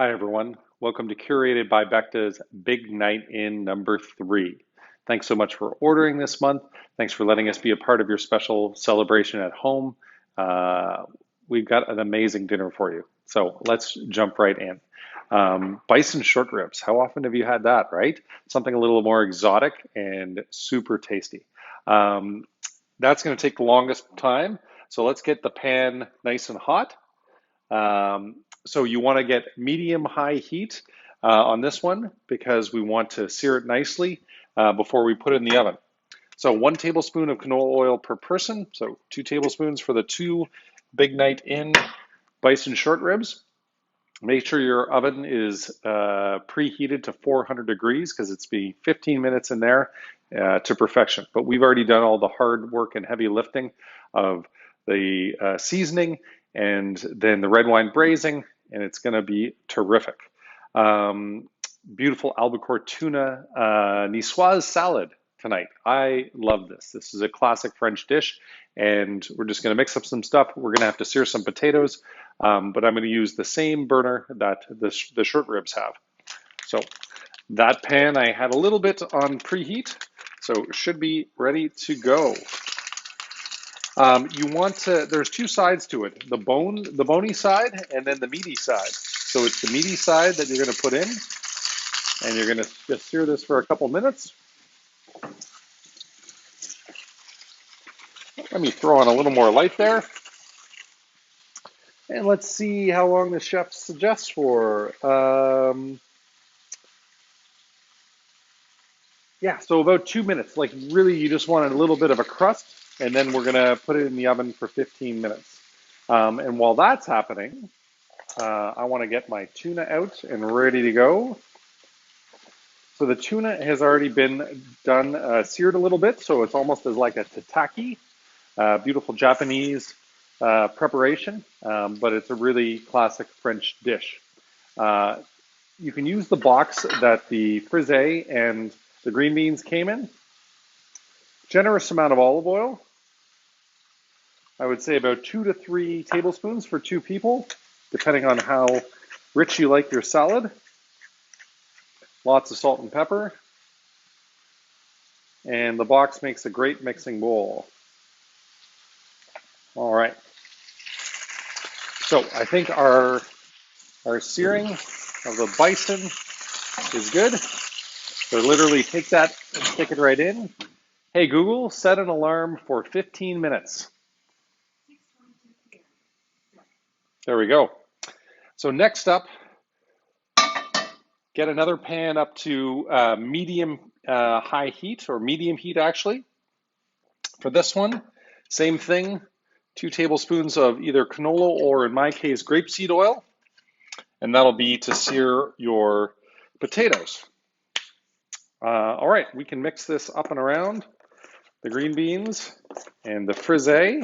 Hi, everyone. Welcome to Curated by Becta's Big Night In number 3. Thanks so much for ordering this month. Thanks for letting us be a part of your special celebration at home. Uh, we've got an amazing dinner for you. So let's jump right in. Bison short ribs. How often have you had that, right? Something a little more exotic and super tasty. Um, that's going to take the longest time. So let's get the pan nice and hot. So you want to get medium high heat on this one because we want to sear it nicely before we put it in the oven. So 1 tablespoon of canola oil per person. So 2 tablespoons for the two Big Night In bison short ribs. Make sure your oven is preheated to 400 degrees because it's be 15 minutes in there to perfection. But we've already done all the hard work and heavy lifting of the seasoning and then the red wine braising, and it's going to be terrific. Um, Beautiful albacore tuna niçoise salad tonight. I love this. This is a classic French dish, and we're just going to mix up some stuff. We're going to have to sear some potatoes, but I'm going to use the same burner that the short ribs have. So that pan I had a little bit on preheat, so it should be ready to go. You want to, there's two sides to it, the bony side and then the meaty side. So it's the meaty side that you're going to put in, and you're going to just sear this for a couple minutes. Let me throw on a little more light there. And let's see how long the chef suggests for. Yeah, so about 2 minutes. Like really, you just want a little bit of a crust, and then we're gonna put it in the oven for 15 minutes. And while that's happening, I want to get my tuna out and ready to go. So the tuna has already been done, seared a little bit, so it's almost as like a tataki, beautiful Japanese preparation, but it's a really classic French dish. Uh, you can use the box that the frisee and the green beans came in. Generous amount of olive oil. I would say about 2 to 3 tablespoons for 2 people, depending on how rich you like your salad. Lots of salt and pepper. And the box makes a great mixing bowl. All right. So I think our searing of the bison is good. So literally take that and stick it right in. Hey Google, set an alarm for 15 minutes. There we go. So next up, get another pan up to medium high heat, or medium heat actually. For this one, same thing, 2 tablespoons of either canola or in my case grapeseed oil, and that'll be to sear your potatoes. All right, we can mix this up and around the green beans and the frisee.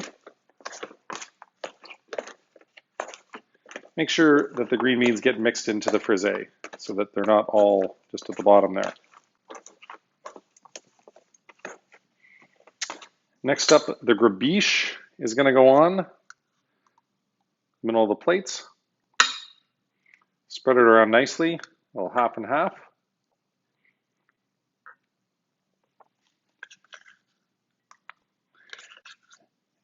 Make sure that the green beans get mixed into the frisee so that they're not all just at the bottom there. Next up, the grabiche is going to go on middle of the plates. Spread it around nicely, a little half and half.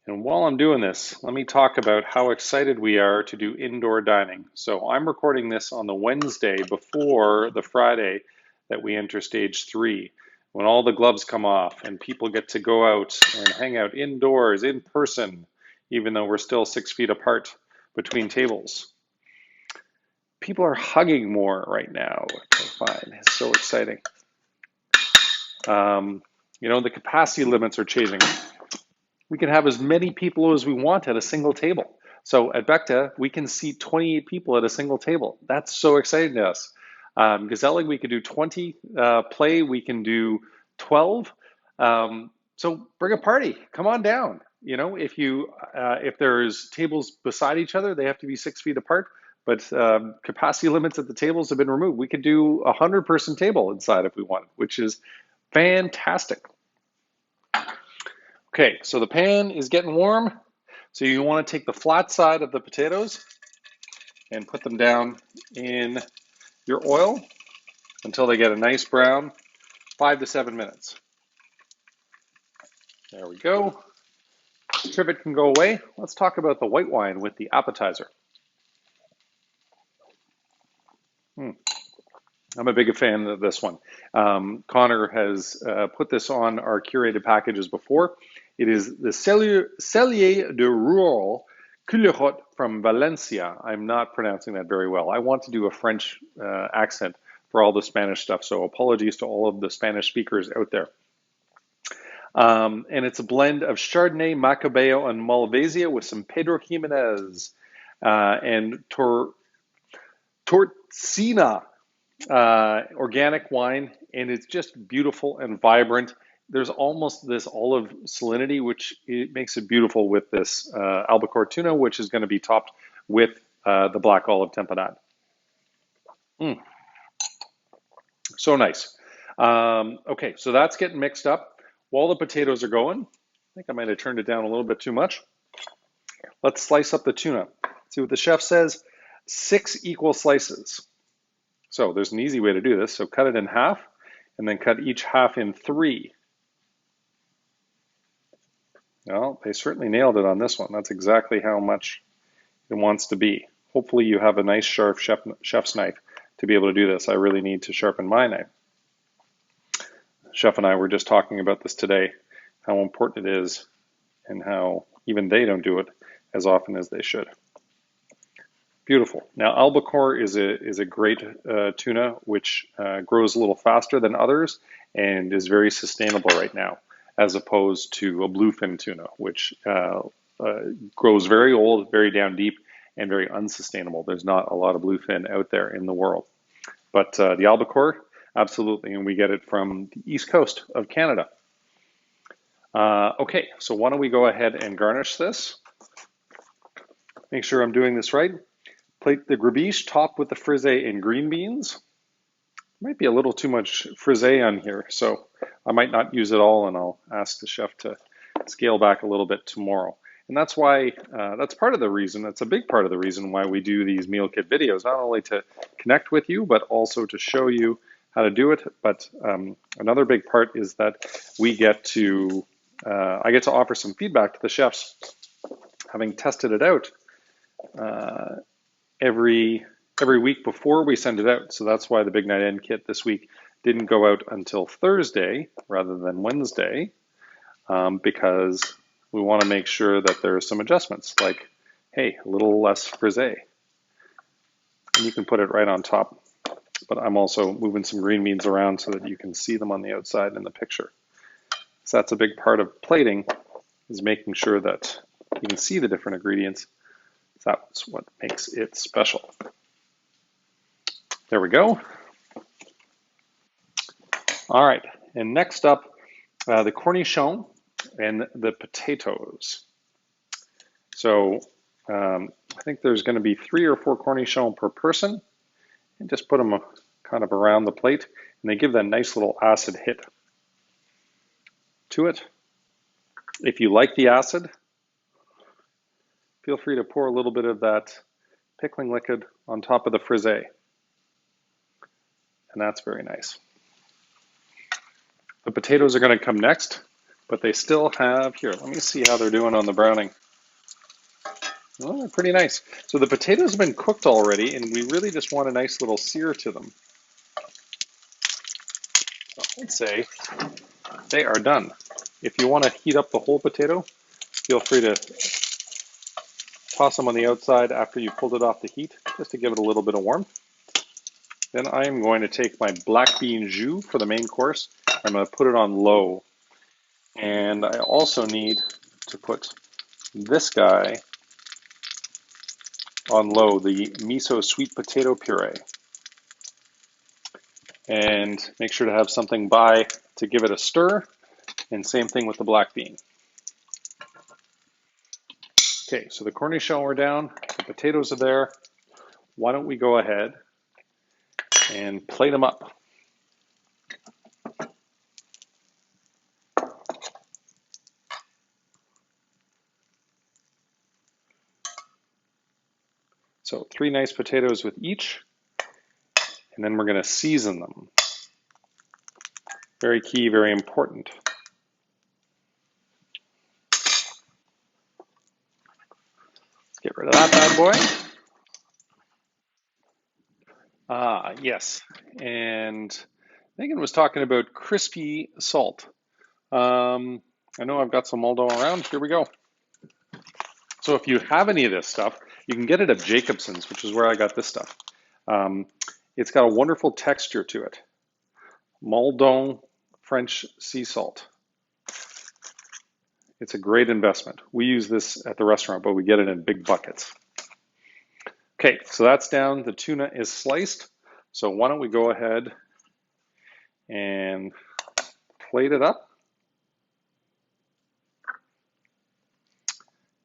And while I'm doing this, let me talk about how excited we are to do indoor dining. So I'm recording this on the Wednesday before the Friday that we enter stage 3, when all the gloves come off and people get to go out and hang out indoors in person, even though we're still 6 feet apart between tables. People are hugging more right now, which I find is so exciting. The capacity limits are changing. We can have as many people as we want at a single table. So at Becta, we can seat 28 people at a single table. That's so exciting to us. Gezellig, we can do 20. Play, we can do 12. So bring a party. Come on down. If there's tables beside each other, they have to be 6 feet apart. But capacity limits at the tables have been removed. We could do a 100-person table inside if we wanted, which is fantastic. Okay, so the pan is getting warm. So you want to take the flat side of the potatoes and put them down in your oil until they get a nice brown, 5 to 7 minutes. There we go. Trivet can go away. Let's talk about the white wine with the appetizer. I'm a big fan of this one. Connor has put this on our curated packages before. It is the Cellier de Roure Cullerot from Valencia. I'm not pronouncing that very well. I want to do a French accent for all the Spanish stuff, so apologies to all of the Spanish speakers out there. And it's a blend of Chardonnay, Macabeo, and Malvasia with some Pedro Ximénez and Torcina organic wine, and it's just beautiful and vibrant. There's almost this olive salinity, which it makes it beautiful with this albacore tuna, which is going to be topped with the black olive tempranade. So nice. Okay, so that's getting mixed up. While the potatoes are going, I think I might have turned it down a little bit too much. Let's slice up the tuna. See what the chef says, 6 equal slices. So there's an easy way to do this. So cut it in half and then cut each half in 3. Well, they certainly nailed it on this one. That's exactly how much it wants to be. Hopefully you have a nice sharp chef's knife to be able to do this. I really need to sharpen my knife. Chef and I were just talking about this today, how important it is and how even they don't do it as often as they should. Beautiful. Now, albacore is a great tuna, which grows a little faster than others and is very sustainable right now, as opposed to a bluefin tuna, which grows very old, very down deep, and very unsustainable. There's not a lot of bluefin out there in the world. But the albacore, absolutely, and we get it from the east coast of Canada. Okay, so why don't we go ahead and garnish this? Make sure I'm doing this right. Plate the grabiche topped with the frisée and green beans. Might be a little too much frisée on here, so I might not use it all, and I'll ask the chef to scale back a little bit tomorrow. And that's why, that's part of the reason, that's a big part of the reason why we do these meal kit videos, not only to connect with you, but also to show you how to do it. But another big part is that we get to, I get to offer some feedback to the chefs, having tested it out every week before we send it out. So that's why the Big Night End kit this week didn't go out until Thursday rather than Wednesday, because we want to make sure that there are some adjustments, like, hey, a little less frisée. And you can put it right on top. But I'm also moving some green beans around so that you can see them on the outside in the picture. So that's a big part of plating, is making sure that you can see the different ingredients. That's what makes it special. There we go. All right, and next up, the cornichon and the potatoes. So I think there's going to be 3 or 4 cornichon per person, and just put them kind of around the plate, and they give that nice little acid hit to it. If you like the acid, feel free to pour a little bit of that pickling liquid on top of the frisée, and that's very nice. The potatoes are going to come next, but they still have, here, let me see how they're doing on the browning. Well, they're pretty nice. So the potatoes have been cooked already, and we really just want a nice little sear to them. I'd say they are done. If you want to heat up the whole potato, feel free to toss them on the outside after you pulled it off the heat, just to give it a little bit of warmth. Then I'm going to take my black bean jus for the main course. I'm going to put it on low. And I also need to put this guy on low, the miso sweet potato puree. And make sure to have something by to give it a stir. And same thing with the black bean. Okay, so the cornichon are down, the potatoes are there. Why don't we go ahead and plate them up. So 3 nice potatoes with each, and then we're going to season them. Very key, very important. Let's get rid of that bad boy. Yes, and Megan was talking about crispy salt. I know I've got some Moldo around. Here we go. So if you have any of this stuff, you can get it at Jacobson's, which is where I got this stuff. It's got a wonderful texture to it. Maldon French sea salt. It's a great investment. We use this at the restaurant, but we get it in big buckets. Okay, so that's down. The tuna is sliced. So why don't we go ahead and plate it up.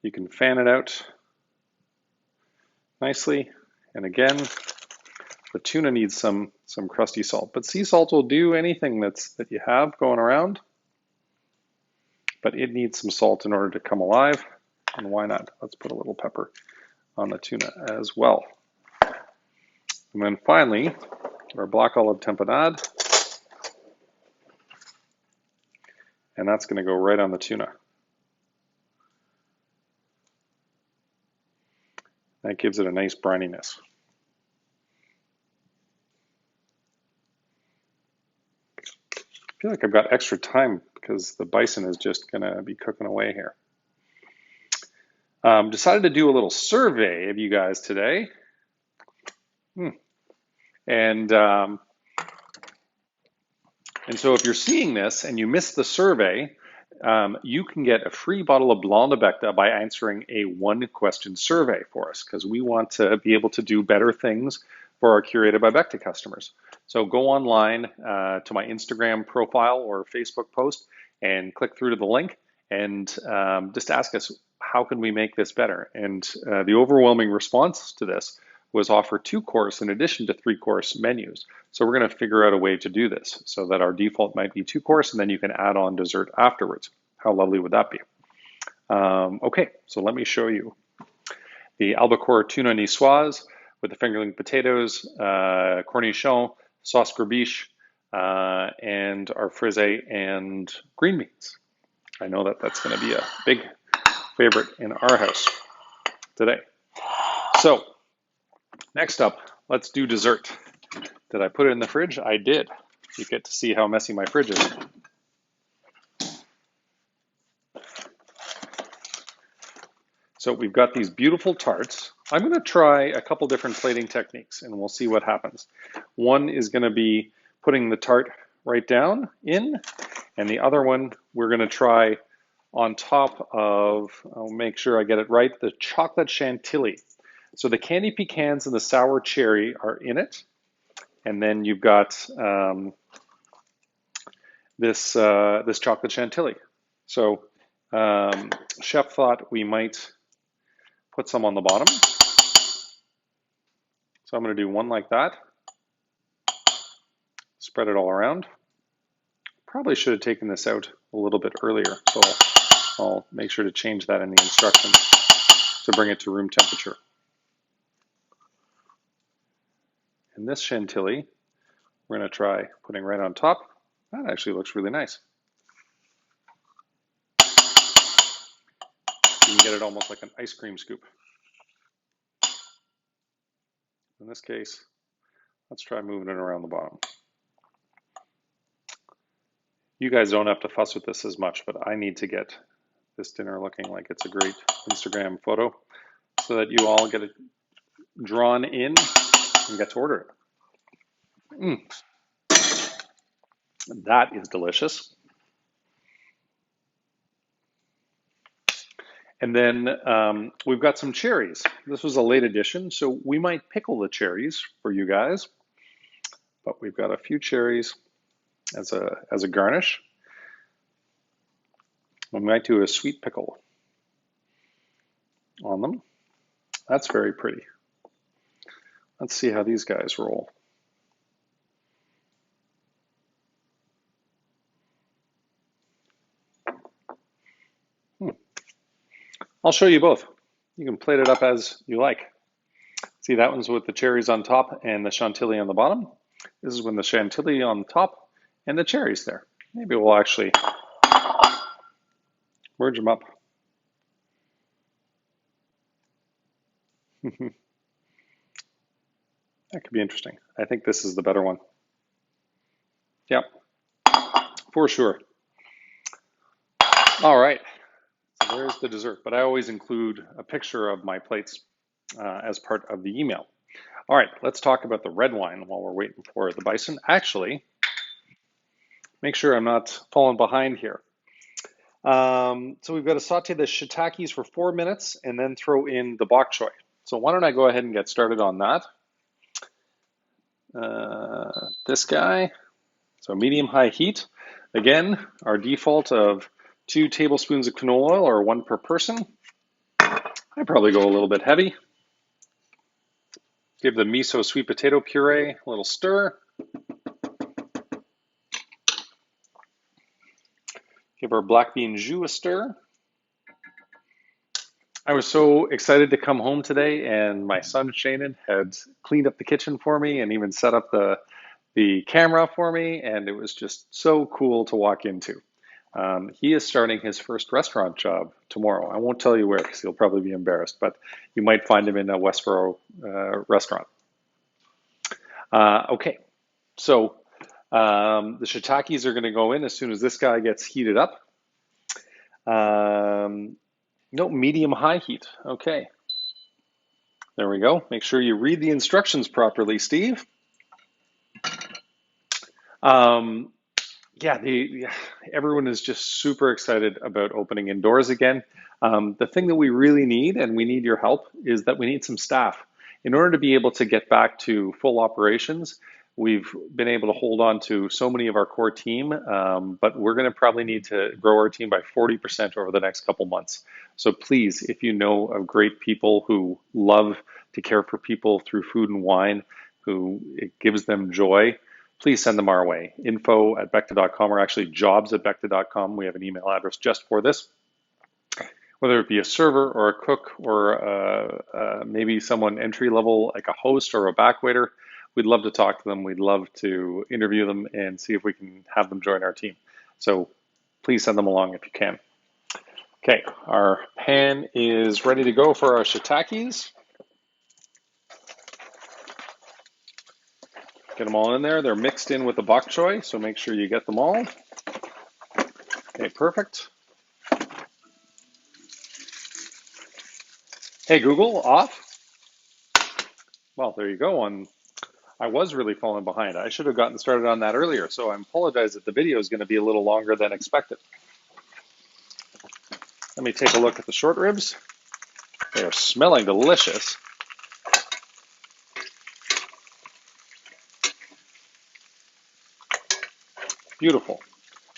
You can fan it out nicely. And again, the tuna needs some crusty salt, but sea salt will do anything that you have going around, but it needs some salt in order to come alive. And why not? Let's put a little pepper on the tuna as well. And then finally, our black olive tapenade, and that's going to go right on the tuna. That gives it a nice brininess. I feel like I've got extra time because the bison is just going to be cooking away here. Decided to do a little survey of you guys today. And so if you're seeing this and you missed the survey, you can get a free bottle of Blanc de Becta by answering a 1-question survey for us, because we want to be able to do better things for our Curated by Becta customers. So go online to my Instagram profile or Facebook post and click through to the link and just ask us, how can we make this better? And the overwhelming response to this was offer 2-course in addition to 3-course menus. So we're going to figure out a way to do this so that our default might be 2-course, and then you can add on dessert afterwards. How lovely would that be? Okay, so let me show you the albacore tuna niçoise with the fingerling potatoes, cornichon, sauce gribiche, and our frisée and green beans. I know that that's going to be a big favorite in our house today. So next up, let's do dessert. Did I put it in the fridge? I did. You get to see how messy my fridge is. So we've got these beautiful tarts. I'm going to try a couple different plating techniques and we'll see what happens. One is going to be putting the tart right down in, and the other one we're going to try on top of, I'll make sure I get it right, the chocolate chantilly. So the candy pecans and the sour cherry are in it. And then you've got this chocolate chantilly. So Chef thought we might put some on the bottom. So I'm going to do one like that. Spread it all around. Probably should have taken this out a little bit earlier. So I'll make sure to change that in the instructions to bring it to room temperature. And this chantilly, we're going to try putting right on top. That actually looks really nice. You can get it almost like an ice cream scoop. In this case, let's try moving it around the bottom. You guys don't have to fuss with this as much, but I need to get this dinner looking like it's a great Instagram photo so that you all get it drawn in and get to order it. That is delicious. And then we've got some cherries. This was a late addition, so we might pickle the cherries for you guys. But we've got a few cherries as a garnish. We might do a sweet pickle on them. That's very pretty. Let's see how these guys roll. I'll show you both. You can plate it up as you like. See, that one's with the cherries on top and the chantilly on the bottom. This is when the chantilly on top and the cherries there. Maybe we'll actually merge them up. That could be interesting. I think this is the better one. Yep, for sure. All right, so there's the dessert, but I always include a picture of my plates as part of the email. All right, let's talk about the red wine while we're waiting for the bison. Actually, make sure I'm not falling behind here. So we've got to saute the shiitakes for 4 minutes and then throw in the bok choy. So why don't I go ahead and get started on that. This guy, so medium-high heat. Again, our default of 2 tablespoons of canola oil, or 1 per person. I probably go a little bit heavy. Give the miso sweet potato puree a little stir. Give our black bean jus a stir. I was so excited to come home today, and my son Shannon had cleaned up the kitchen for me and even set up the camera for me, and it was just so cool to walk into. He is starting his first restaurant job tomorrow. I won't tell you where because he'll probably be embarrassed, but you might find him in a Westboro restaurant. Okay, so the shiitakes are going to go in as soon as this guy gets heated up. No, medium-high heat. Okay. There we go. Make sure you read the instructions properly, Steve. Yeah, everyone is just super excited about opening indoors again. The thing that we really need, and we need your help, is that we need some staff. In order to be able to get back to full operations, we've been able to hold on to so many of our core team, but we're going to probably need to grow our team by 40% over the next couple months. So please, if you know of great people who love to care for people through food and wine, who it gives them joy, please send them our way. info@becta.com, or actually jobs@becta.com. We have an email address just for this. Whether it be a server or a cook or maybe someone entry level like a host or a back waiter, we'd love to talk to them. We'd love to interview them and see if we can have them join our team. So please send them along if you can. Okay, our pan is ready to go for our shiitakes. Get them all in there. They're mixed in with the bok choy, so make sure you get them all. Okay, perfect. Hey, Google, off. Well, there you go. I was really falling behind. I should have gotten started on that earlier, so I apologize that the video is going to be a little longer than expected. Let me take a look at the short ribs. They are smelling delicious. Beautiful.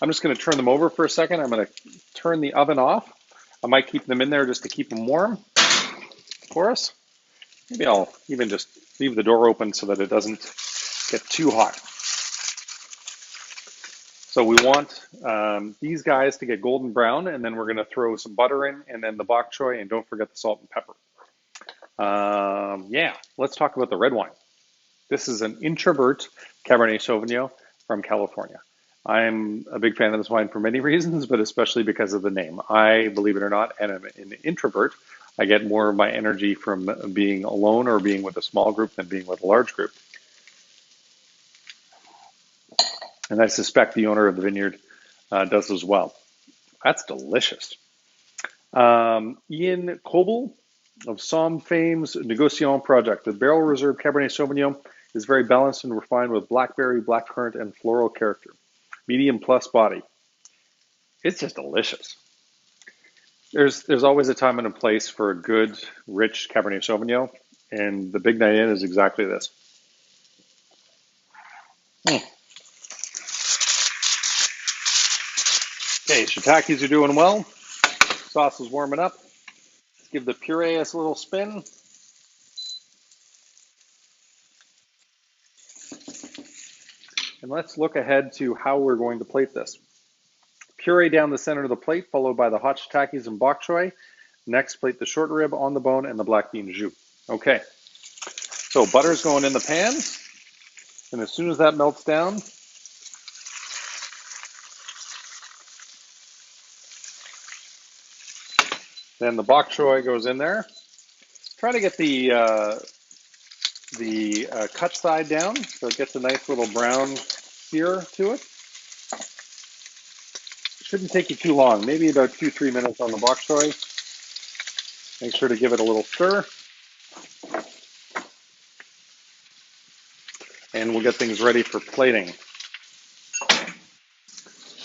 I'm just going to turn them over for a second. I'm going to turn the oven off. I might keep them in there just to keep them warm for us. Maybe I'll even just leave the door open so that it doesn't get too hot. So we want these guys to get golden brown, and then we're going to throw some butter in, and then the bok choy, and don't forget the salt and pepper. Yeah, let's talk about the red wine. This is an Introvert Cabernet Sauvignon from California. I'm a big fan of this wine for many reasons, but especially because of the name. I, believe it or not, am an introvert. I get more of my energy from being alone or being with a small group than being with a large group. And I suspect the owner of the vineyard does as well. That's delicious. Ian Coble of Somme Fame's Negociant Project. The barrel reserve Cabernet Sauvignon is very balanced and refined with blackberry, blackcurrant, and floral character. Medium plus body. It's just delicious. There's always a time and a place for a good, rich Cabernet Sauvignon, and the Big Night In is exactly this. Okay, shiitakes are doing well. Sauce is warming up. Let's give the puree a little spin. And let's look ahead to how we're going to plate this. Puree down the center of the plate, followed by the hot shiitakes and bok choy. Next, plate the short rib on the bone and the black bean jus. Okay, So butter's going in the pan, and as soon as that melts down, then the bok choy goes in there. Try to get the cut side down so it gets a nice little brown sear to it. Shouldn't take you too long, maybe about 2-3 minutes on the bok choy. Make sure to give it a little stir. And we'll get things ready for plating.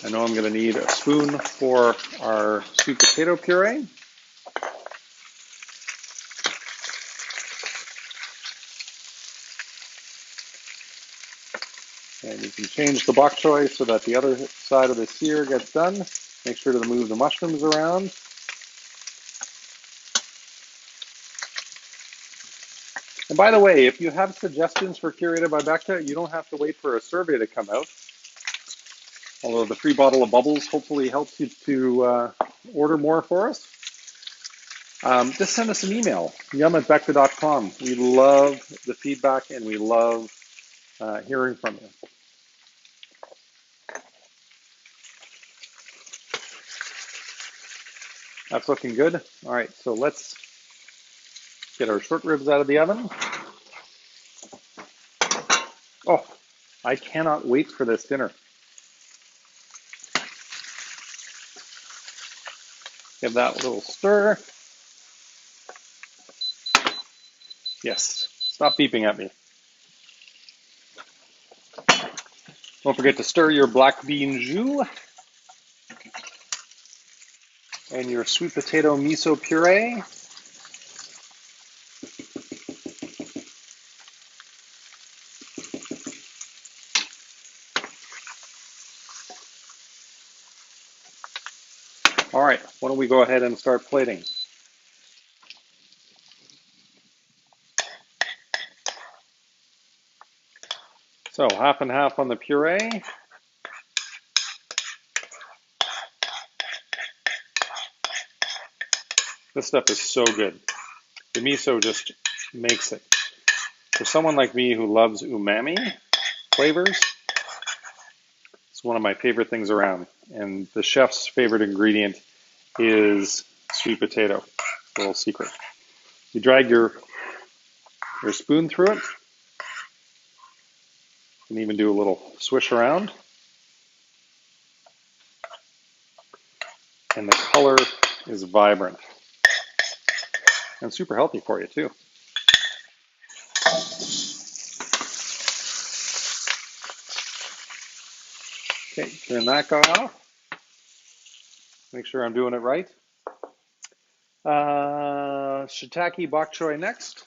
I know I'm going to need a spoon for our sweet potato puree. And you can change the bok choy so that the other side of the sear gets done. Make sure to move the mushrooms around. And by the way, if you have suggestions for Curated by Becta, you don't have to wait for a survey to come out. Although the free bottle of bubbles hopefully helps you to order more for us. Just send us an email, yum@becta.com. We love the feedback and we love hearing from you. That's looking good. All right, so let's get our short ribs out of the oven. Oh, I cannot wait for this dinner. Give that a little stir. Yes, stop beeping at me. Don't forget to stir your black bean jus and your sweet potato miso puree. All right, why don't we go ahead and start plating? So half and half on the puree. This stuff is so good. The miso just makes it. For someone like me who loves umami flavors, it's one of my favorite things around. And the chef's favorite ingredient is sweet potato. It's a little secret. You drag your spoon through it. You can even do a little swish around. And the color is vibrant. And super healthy for you too. Okay, turn that guy off. Make sure I'm doing it right. Shiitake bok choy next.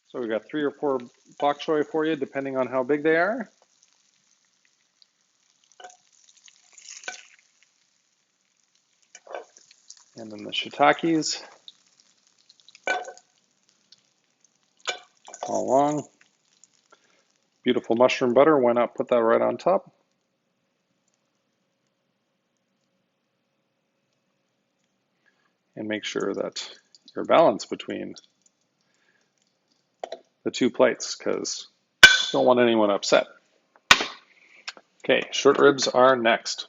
So we've got 3 or 4 bok choy for you, depending on how big they are. And then the shiitakes all along. Beautiful mushroom butter. Why not put that right on top? And make sure that you're balanced between the 2 plates because you don't want anyone upset. Okay, short ribs are next.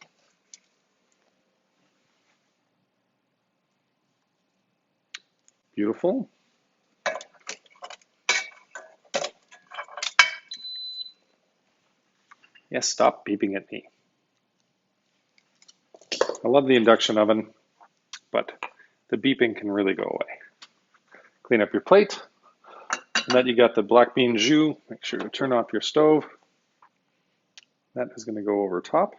Beautiful. Yes, stop beeping at me. I love the induction oven, but the beeping can really go away. Clean up your plate. And then you got the black bean jus. Make sure to turn off your stove. That is going to go over top.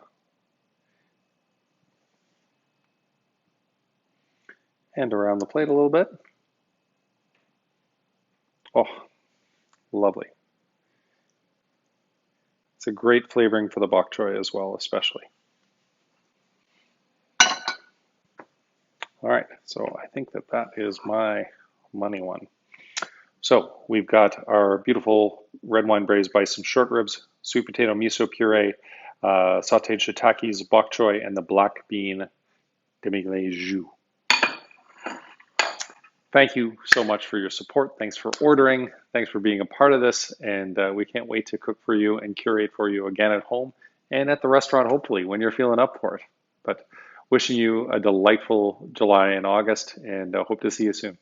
And around the plate a little bit. Oh, lovely. It's a great flavoring for the bok choy as well, especially. All right, so I think that is my money one. So we've got our beautiful red wine braised bison short ribs, sweet potato miso puree, sauteed shiitakes, bok choy, and the black bean demi-glace jus. Thank you so much for your support. Thanks for ordering. Thanks for being a part of this. And we can't wait to cook for you and curate for you again at home and at the restaurant, hopefully, when you're feeling up for it. But wishing you a delightful July and August, and hope to see you soon.